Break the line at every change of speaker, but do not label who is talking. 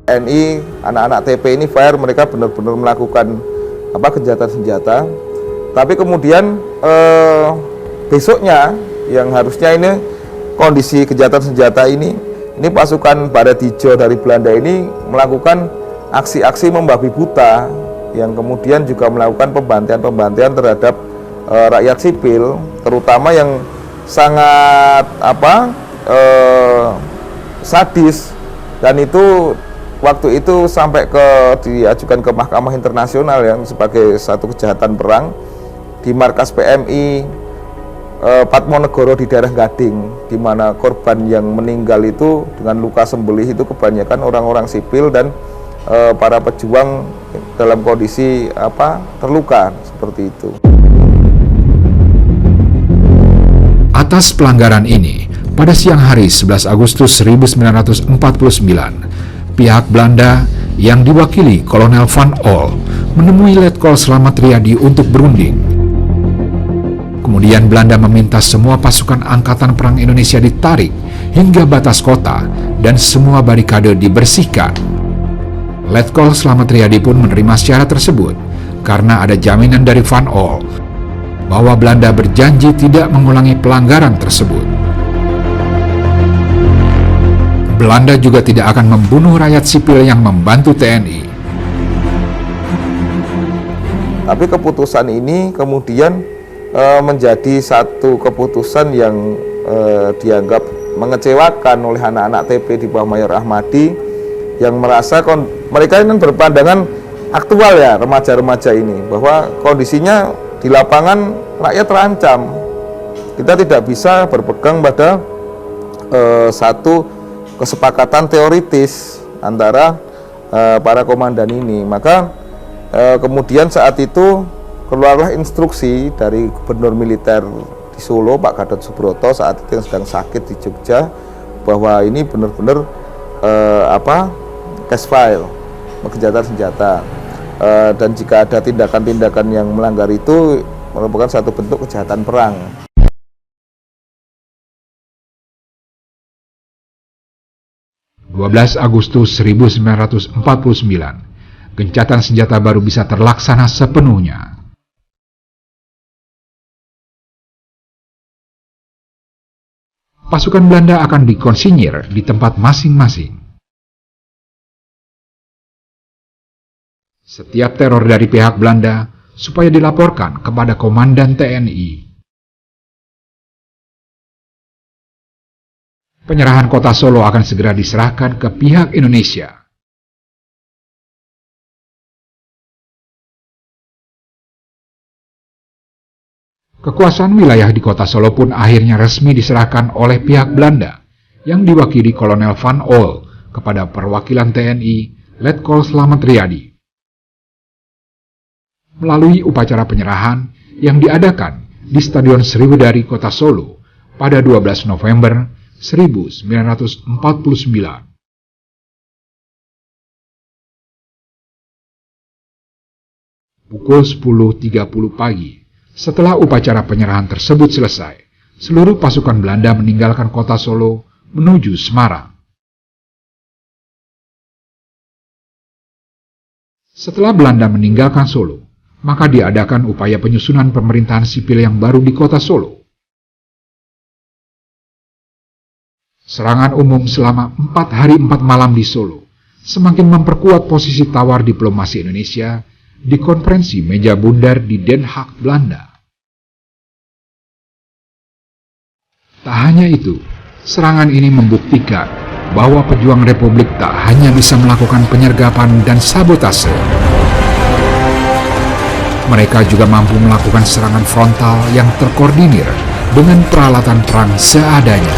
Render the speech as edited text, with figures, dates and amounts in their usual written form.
TNI, anak-anak TP ini fair, mereka benar-benar melakukan kejahatan senjata. Tapi kemudian besoknya yang harusnya ini kondisi kejahatan senjata ini pasukan Baret Hijau dari Belanda ini melakukan aksi-aksi membabi buta, yang kemudian juga melakukan pembantaian terhadap rakyat sipil, terutama yang sangat sadis, dan itu waktu itu sampai diajukan ke Mahkamah Internasional yang sebagai satu kejahatan perang di markas PMI Patmonegoro di daerah Gading, di mana korban yang meninggal itu dengan luka sembelih itu kebanyakan orang-orang sipil dan para pejuang dalam kondisi terluka seperti itu.
Atas pelanggaran ini, pada siang hari 11 Agustus 1949, pihak Belanda yang diwakili Kolonel Van Ol menemui Letkol Slamet Riyadi untuk berunding. Kemudian Belanda meminta semua pasukan Angkatan Perang Indonesia ditarik hingga batas kota dan semua barikade dibersihkan. Letkol Slamet Riyadi pun menerima syarat tersebut karena ada jaminan dari Van Ol bahwa Belanda berjanji tidak mengulangi pelanggaran tersebut. Belanda juga tidak akan membunuh rakyat sipil yang membantu TNI.
Tapi keputusan ini kemudian menjadi satu keputusan yang dianggap mengecewakan oleh anak-anak TP di bawah Mayor Ahmadi, yang merasa mereka ini berpandangan aktual ya, remaja-remaja ini, bahwa kondisinya di lapangan rakyat terancam. Kita tidak bisa berpegang pada satu kesepakatan teoritis antara para komandan ini. Maka kemudian saat itu keluarlah instruksi dari Gubernur Militer di Solo, Pak Gatot Subroto, saat itu yang sedang sakit di Jogja, bahwa ini benar-benar case file kejahatan senjata, dan jika ada tindakan-tindakan yang melanggar itu merupakan satu bentuk kejahatan perang.
(12 Agustus 1949), gencatan senjata baru bisa terlaksana sepenuhnya. Pasukan Belanda akan dikonsinyir di tempat masing-masing. Setiap teror dari pihak Belanda supaya dilaporkan kepada Komandan TNI. Penyerahan kota Solo akan segera diserahkan ke pihak Indonesia. Kekuasaan wilayah di kota Solo pun akhirnya resmi diserahkan oleh pihak Belanda yang diwakili Kolonel Van Ol kepada perwakilan TNI Letkol Slamet Riyadi. Melalui upacara penyerahan yang diadakan di Stadion Sriwedari Kota Solo pada 12 November 1949. Pukul 10.30 pagi, setelah upacara penyerahan tersebut selesai, seluruh pasukan Belanda meninggalkan kota Solo menuju Semarang. Setelah Belanda meninggalkan Solo, maka diadakan upaya penyusunan pemerintahan sipil yang baru di kota Solo. Serangan umum selama 4 hari 4 malam di Solo semakin memperkuat posisi tawar diplomasi Indonesia di konferensi meja bundar di Den Haag, Belanda. Tak hanya itu, serangan ini membuktikan bahwa pejuang Republik tak hanya bisa melakukan penyergapan dan sabotase. Mereka juga mampu melakukan serangan frontal yang terkoordinir dengan peralatan perang seadanya.